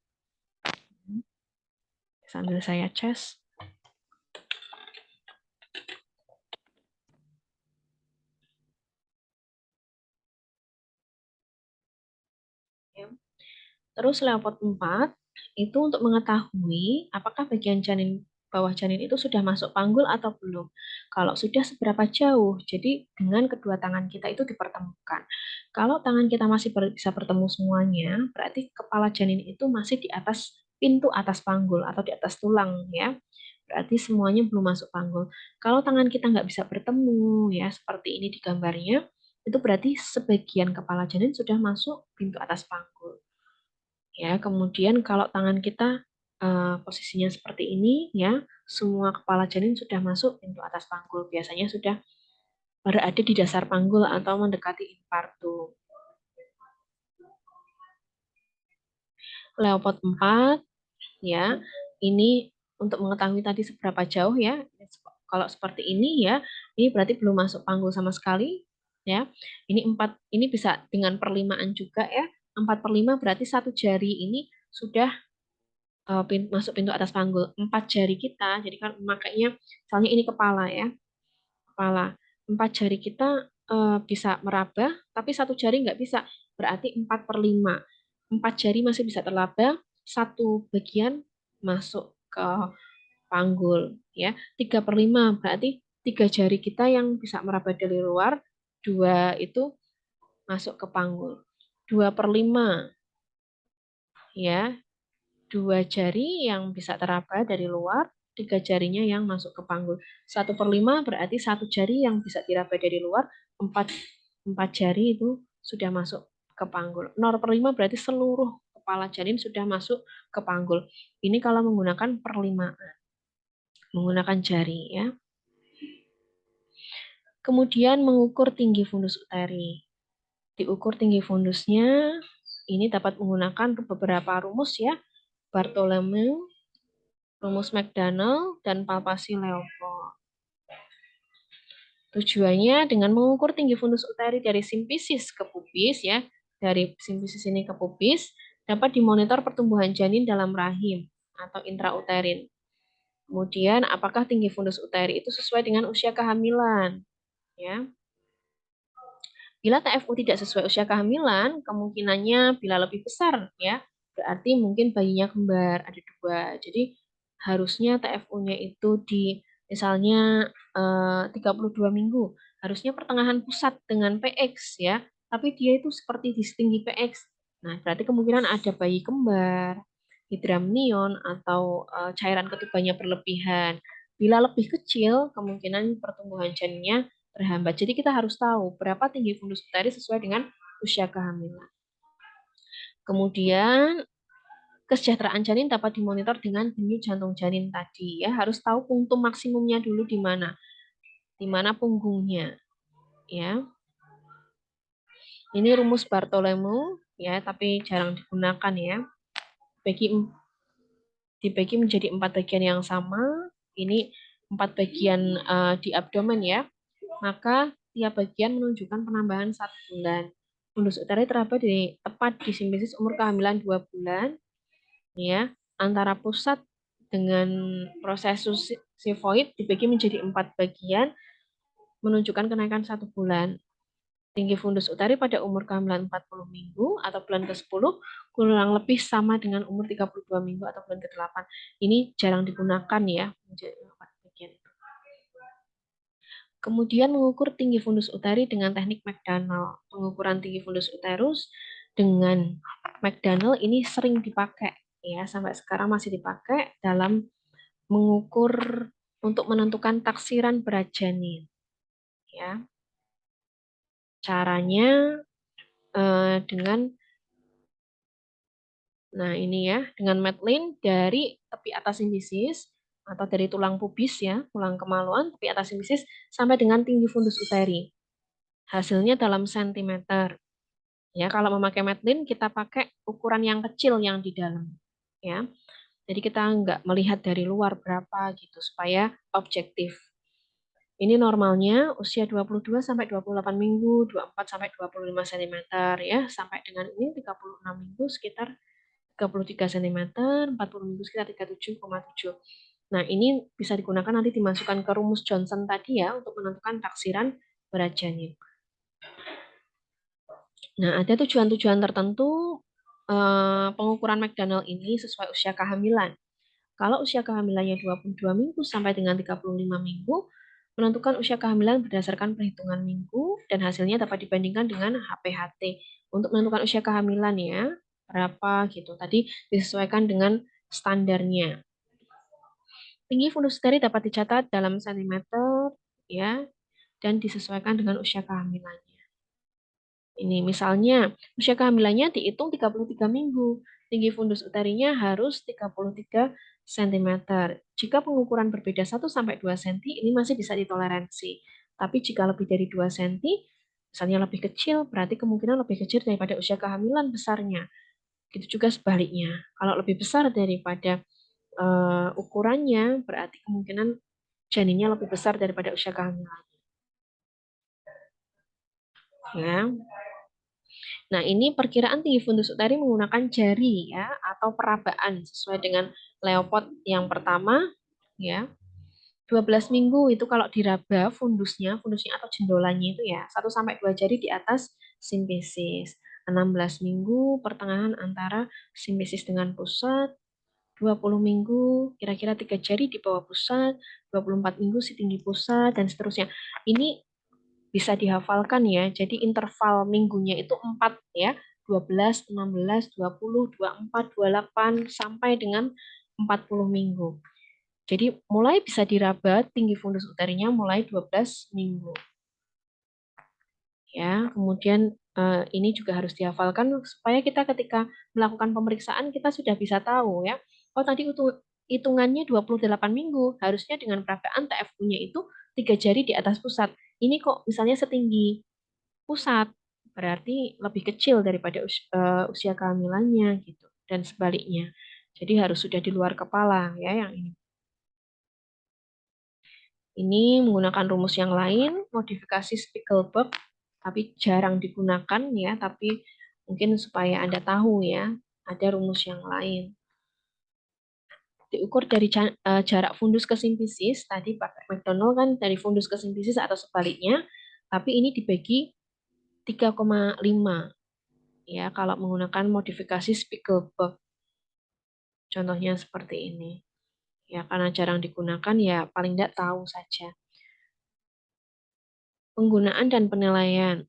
Sambil saya cas. Ya. Terus leopard 4 itu untuk mengetahui apakah bagian janin bawah janin itu sudah masuk panggul atau belum. Kalau sudah seberapa jauh, jadi dengan kedua tangan kita itu dipertemukan. Kalau tangan kita masih bisa bertemu semuanya, berarti kepala janin itu masih di atas pintu atas panggul atau di atas tulang ya. Berarti semuanya belum masuk panggul. Kalau tangan kita nggak bisa bertemu ya seperti ini di gambarnya, itu berarti sebagian kepala janin sudah masuk pintu atas panggul. Ya, kemudian kalau tangan kita posisinya seperti ini ya, semua kepala janin sudah masuk pintu atas panggul. Biasanya sudah berada di dasar panggul atau mendekati infartum. Leopard 4 ya. Ini untuk mengetahui tadi seberapa jauh ya. Kalau seperti ini ya, ini berarti belum masuk panggul sama sekali ya. Ini 4, ini bisa dengan perlimaan juga ya. 4/5 berarti satu jari ini sudah masuk pintu atas panggul. 4 jari kita, jadi kan makanya misalnya ini kepala ya, kepala. 4 jari kita bisa meraba, tapi satu jari nggak bisa. Berarti 4/5. 4 jari masih bisa terlaba, satu bagian masuk ke panggul. Ya, 3/5 berarti 3 jari kita yang bisa meraba dari luar, 2 itu masuk ke panggul. 2/5 ya, 2 jari yang bisa teraba dari luar, 3 jarinya yang masuk ke panggul. 1/5 berarti satu jari yang bisa diraba dari luar, 4 jari itu sudah masuk ke panggul. 0/5 berarti seluruh kepala janin sudah masuk ke panggul. Ini kalau menggunakan perlimaan, menggunakan jari ya. Kemudian mengukur tinggi fundus uteri. Diukur tinggi fundusnya, ini dapat menggunakan beberapa rumus ya. Bartholomew, rumus McDonald, dan palpasi Leopold. Tujuannya dengan mengukur tinggi fundus uteri dari simpisis ke pubis ya, dari simpisis ini ke pubis, dapat dimonitor pertumbuhan janin dalam rahim atau intrauterin. Kemudian apakah tinggi fundus uteri itu sesuai dengan usia kehamilan? Ya. Bila TFU tidak sesuai usia kehamilan, kemungkinannya bila lebih besar ya, berarti mungkin bayinya kembar, ada 2. Jadi harusnya TFU-nya itu di misalnya 32 minggu, harusnya pertengahan pusat dengan PX ya, tapi dia itu seperti di setinggi PX Nah, berarti kemungkinan ada bayi kembar, hidramnion, atau cairan ketubannya berlebihan. Bila lebih kecil, kemungkinan pertumbuhan janinnya terhambat. Jadi kita harus tahu berapa tinggi fundus uteri sesuai dengan usia kehamilan. Kemudian kesejahteraan janin dapat dimonitor dengan denyut jantung janin tadi ya. Harus tahu punktum maksimumnya dulu di mana. Di mana punggungnya ya. Ini rumus Bartholomew ya, tapi jarang digunakan ya. Dibagi menjadi 4 bagian yang sama. Ini 4 bagian di abdomen ya. Maka tiap bagian menunjukkan penambahan 1 bulan. Fundus uteri terdapat tepat di simfisis umur kehamilan 2 bulan ya. Antara pusat dengan prosesus sifoid dibagi menjadi 4 bagian menunjukkan kenaikan 1 bulan. Tinggi fundus uteri pada umur kehamilan 40 minggu atau bulan ke-10 kurang lebih sama dengan umur 32 minggu atau bulan ke-8. Ini jarang digunakan ya. Kemudian mengukur tinggi fundus uteri dengan teknik McDonald. Pengukuran tinggi fundus uterus dengan McDonald ini sering dipakai ya, sampai sekarang masih dipakai dalam mengukur untuk menentukan taksiran berat janin. Ya. Caranya dengan ini ya, dengan Madeline dari tepi atas simfisis atau dari tulang pubis ya, tulang kemaluan, tepi atas simfisis sampai dengan tinggi fundus uteri. Hasilnya dalam sentimeter. Ya, kalau memakai Madeline kita pakai ukuran yang kecil yang di dalam. Ya. Jadi kita nggak melihat dari luar berapa gitu supaya objektif. Ini normalnya usia 22 sampai 28 minggu, 24 sampai 25 cm ya, sampai dengan ini 36 minggu sekitar 33 cm, 40 minggu sekitar 37,7. Nah, ini bisa digunakan nanti dimasukkan ke rumus Johnson tadi ya untuk menentukan taksiran berat janin. Nah, ada tujuan-tujuan tertentu pengukuran McDonald ini sesuai usia kehamilan. Kalau usia kehamilannya 22 minggu sampai dengan 35 minggu, menentukan usia kehamilan berdasarkan perhitungan minggu dan hasilnya dapat dibandingkan dengan HPHT. Untuk menentukan usia kehamilan ya, berapa gitu. Tadi disesuaikan dengan standarnya. Tinggi fundus uteri dapat dicatat dalam sentimeter ya dan disesuaikan dengan usia kehamilannya. Ini misalnya usia kehamilannya dihitung 33 minggu. Tinggi fundus uterinya harus 33 cm. Jika pengukuran berbeda 1 sampai 2 cm, ini masih bisa ditoleransi. Tapi jika lebih dari 2 cm, misalnya lebih kecil, berarti kemungkinan lebih kecil daripada usia kehamilan besarnya. Gitu juga sebaliknya. Kalau lebih besar daripada ukurannya, berarti kemungkinan janinnya lebih besar daripada usia kehamilan. Ya. Nah, ini perkiraan tinggi fundus uteri menggunakan jari ya atau perabaan sesuai dengan Leopold yang pertama ya. 12 minggu itu kalau diraba fundusnya atau jendolannya itu ya 1 sampai 2 jari di atas simfisis. 16 minggu pertengahan antara simfisis dengan pusat. 20 minggu kira-kira 3 jari di bawah pusat, 24 minggu si tinggi pusat dan seterusnya. Ini bisa dihafalkan ya. Jadi interval minggunya itu 4 ya. 12, 16, 20, 24, 28 sampai dengan 40 minggu. Jadi mulai bisa diraba tinggi fundus uterinya mulai 12 minggu. Ya, kemudian ini juga harus dihafalkan supaya kita ketika melakukan pemeriksaan kita sudah bisa tahu ya. Oh tadi hitungannya 28 minggu, harusnya dengan perabaan TFU-nya itu 3 jari di atas pusat. Ini kok misalnya setinggi pusat, berarti lebih kecil daripada usia kehamilannya gitu dan sebaliknya. Jadi harus sudah di luar kepala ya yang ini. Ini menggunakan rumus yang lain, modifikasi Spiegelberg, tapi jarang digunakan ya, tapi mungkin supaya Anda tahu ya, ada rumus yang lain. Diukur dari jarak fundus ke simfisis, tadi pakai McDonald kan dari fundus ke simfisis atau sebaliknya, tapi ini dibagi 3,5 ya kalau menggunakan modifikasi Spiegelberg. Contohnya seperti ini. Ya karena jarang digunakan ya paling tidak tahu saja. Penggunaan dan penilaian.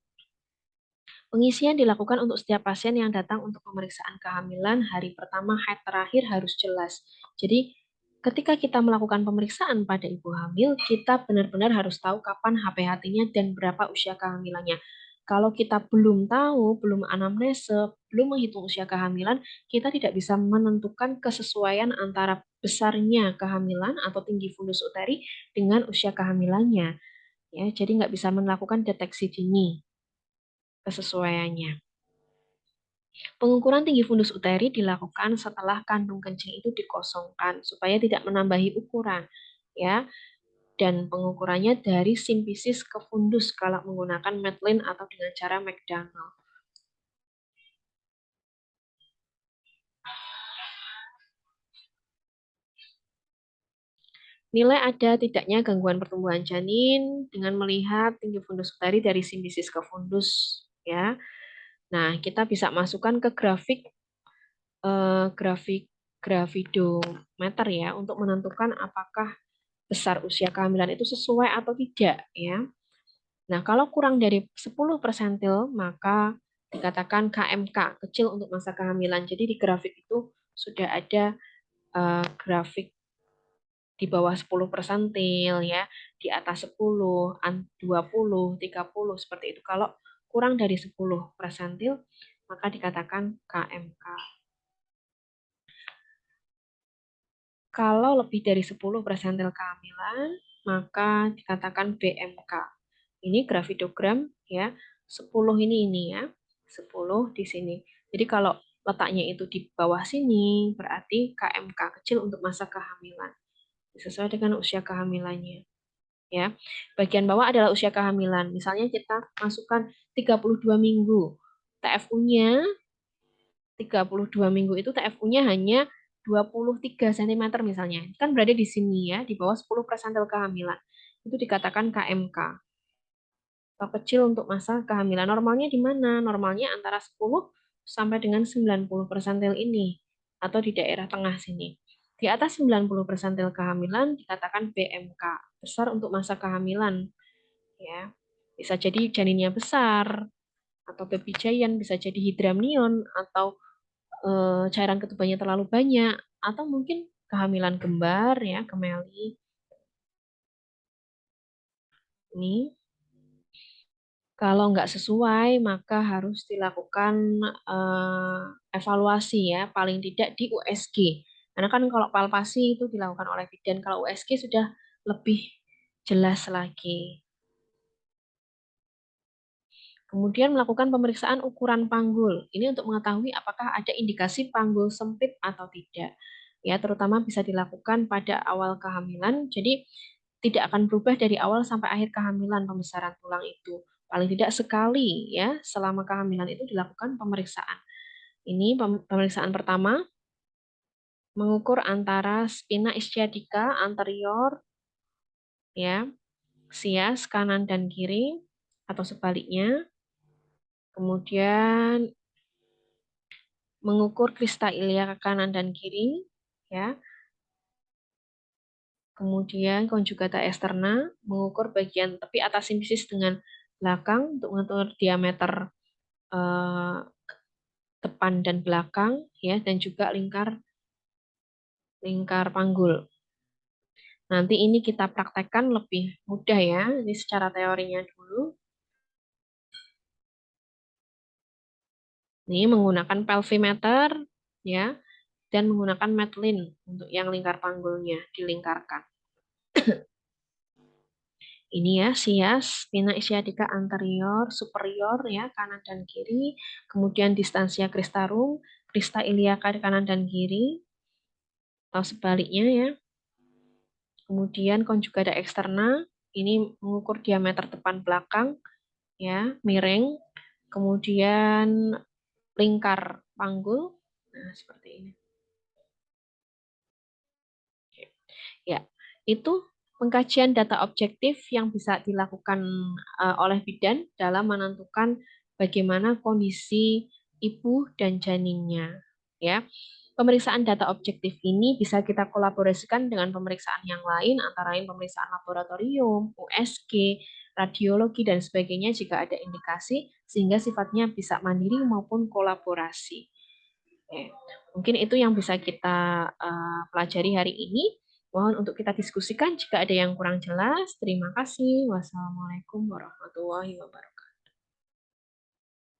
Pengisian dilakukan untuk setiap pasien yang datang untuk pemeriksaan kehamilan hari pertama haid terakhir harus jelas. Jadi ketika kita melakukan pemeriksaan pada ibu hamil, kita benar-benar harus tahu kapan HPHT-nya dan berapa usia kehamilannya. Kalau kita belum tahu, belum anamnese, belum menghitung usia kehamilan, kita tidak bisa menentukan kesesuaian antara besarnya kehamilan atau tinggi fundus uteri dengan usia kehamilannya. Ya, jadi nggak bisa melakukan deteksi dini kesesuaiannya. Pengukuran tinggi fundus uteri dilakukan setelah kandung kencing itu dikosongkan supaya tidak menambahi ukuran, ya. Dan pengukurannya dari simpisis ke fundus kalau menggunakan Medline atau dengan cara McDonald. Nilai ada tidaknya gangguan pertumbuhan janin dengan melihat tinggi fundus uteri dari simpisis ke fundus, ya. Nah, kita bisa masukkan ke grafik gravidometer ya untuk menentukan apakah besar usia kehamilan itu sesuai atau tidak ya. Nah, kalau kurang dari 10 persentil maka dikatakan KMK, kecil untuk masa kehamilan. Jadi di grafik itu sudah ada grafik di bawah 10 persentil ya, di atas 10, 20, 30 seperti itu. Kalau kurang dari 10 persentil maka dikatakan KMK. Kalau lebih dari 10 persentil kehamilan, maka dikatakan BMK. Ini gravidogram ya, 10 ini ya, 10 di sini. Jadi kalau letaknya itu di bawah sini, berarti KMK kecil untuk masa kehamilan. Sesuai dengan usia kehamilannya. Ya. Bagian bawah adalah usia kehamilan. Misalnya kita masukkan 32 minggu. TFU-nya 32 minggu itu TFU-nya hanya 23 cm misalnya. Kan berada di sini ya, di bawah 10 persentil kehamilan. Itu dikatakan KMK. Atau kecil untuk masa kehamilan. Normalnya di mana? Normalnya antara 10 sampai dengan 90 persentil ini. Atau di daerah tengah sini. Di atas 90 persentil kehamilan dikatakan BMK. Besar untuk masa kehamilan. Ya, bisa jadi janinnya besar. Atau baby giant, bisa jadi hidramnion. Atau cairan ketubannya terlalu banyak atau mungkin kehamilan kembar ya, kemeli. Ini kalau nggak sesuai maka harus dilakukan evaluasi ya, paling tidak di USG. Karena kan kalau palpasi itu dilakukan oleh bidan, kalau USG sudah lebih jelas lagi. Kemudian melakukan pemeriksaan ukuran panggul. Ini untuk mengetahui apakah ada indikasi panggul sempit atau tidak. Ya, terutama bisa dilakukan pada awal kehamilan. Jadi tidak akan berubah dari awal sampai akhir kehamilan pembesaran tulang itu. Paling tidak sekali ya selama kehamilan itu dilakukan pemeriksaan. Ini pemeriksaan pertama mengukur antara spina ischiadica anterior ya, sias kanan dan kiri atau sebaliknya. Kemudian mengukur krista ilia ke kanan dan kiri, ya. Kemudian konjugata externa, mengukur bagian tepi atas simfisis dengan belakang untuk mengatur diameter eh, depan dan belakang, ya, dan juga lingkar panggul. Nanti ini kita praktekkan lebih mudah ya, ini secara teorinya dulu. Ini menggunakan pelvimeter, ya, dan menggunakan Medline untuk yang lingkar panggulnya dilingkarkan. Ini ya, sias, spina ischiadica anterior, superior ya, kanan dan kiri. Kemudian distansia cristarum, crista iliaca di kanan dan kiri. Atau sebaliknya ya. Kemudian conjugata externa, ini mengukur diameter depan belakang ya, miring. Kemudian lingkar panggul. Nah, seperti ini. Ya, itu pengkajian data objektif yang bisa dilakukan oleh bidan dalam menentukan bagaimana kondisi ibu dan janinnya. Ya, pemeriksaan data objektif ini bisa kita kolaborasikan dengan pemeriksaan yang lain, antara lain pemeriksaan laboratorium, USG, radiologi, dan sebagainya jika ada indikasi, sehingga sifatnya bisa mandiri maupun kolaborasi. Oke. Mungkin itu yang bisa kita pelajari hari ini. Mohon untuk kita diskusikan jika ada yang kurang jelas. Terima kasih. Wassalamualaikum warahmatullahi wabarakatuh.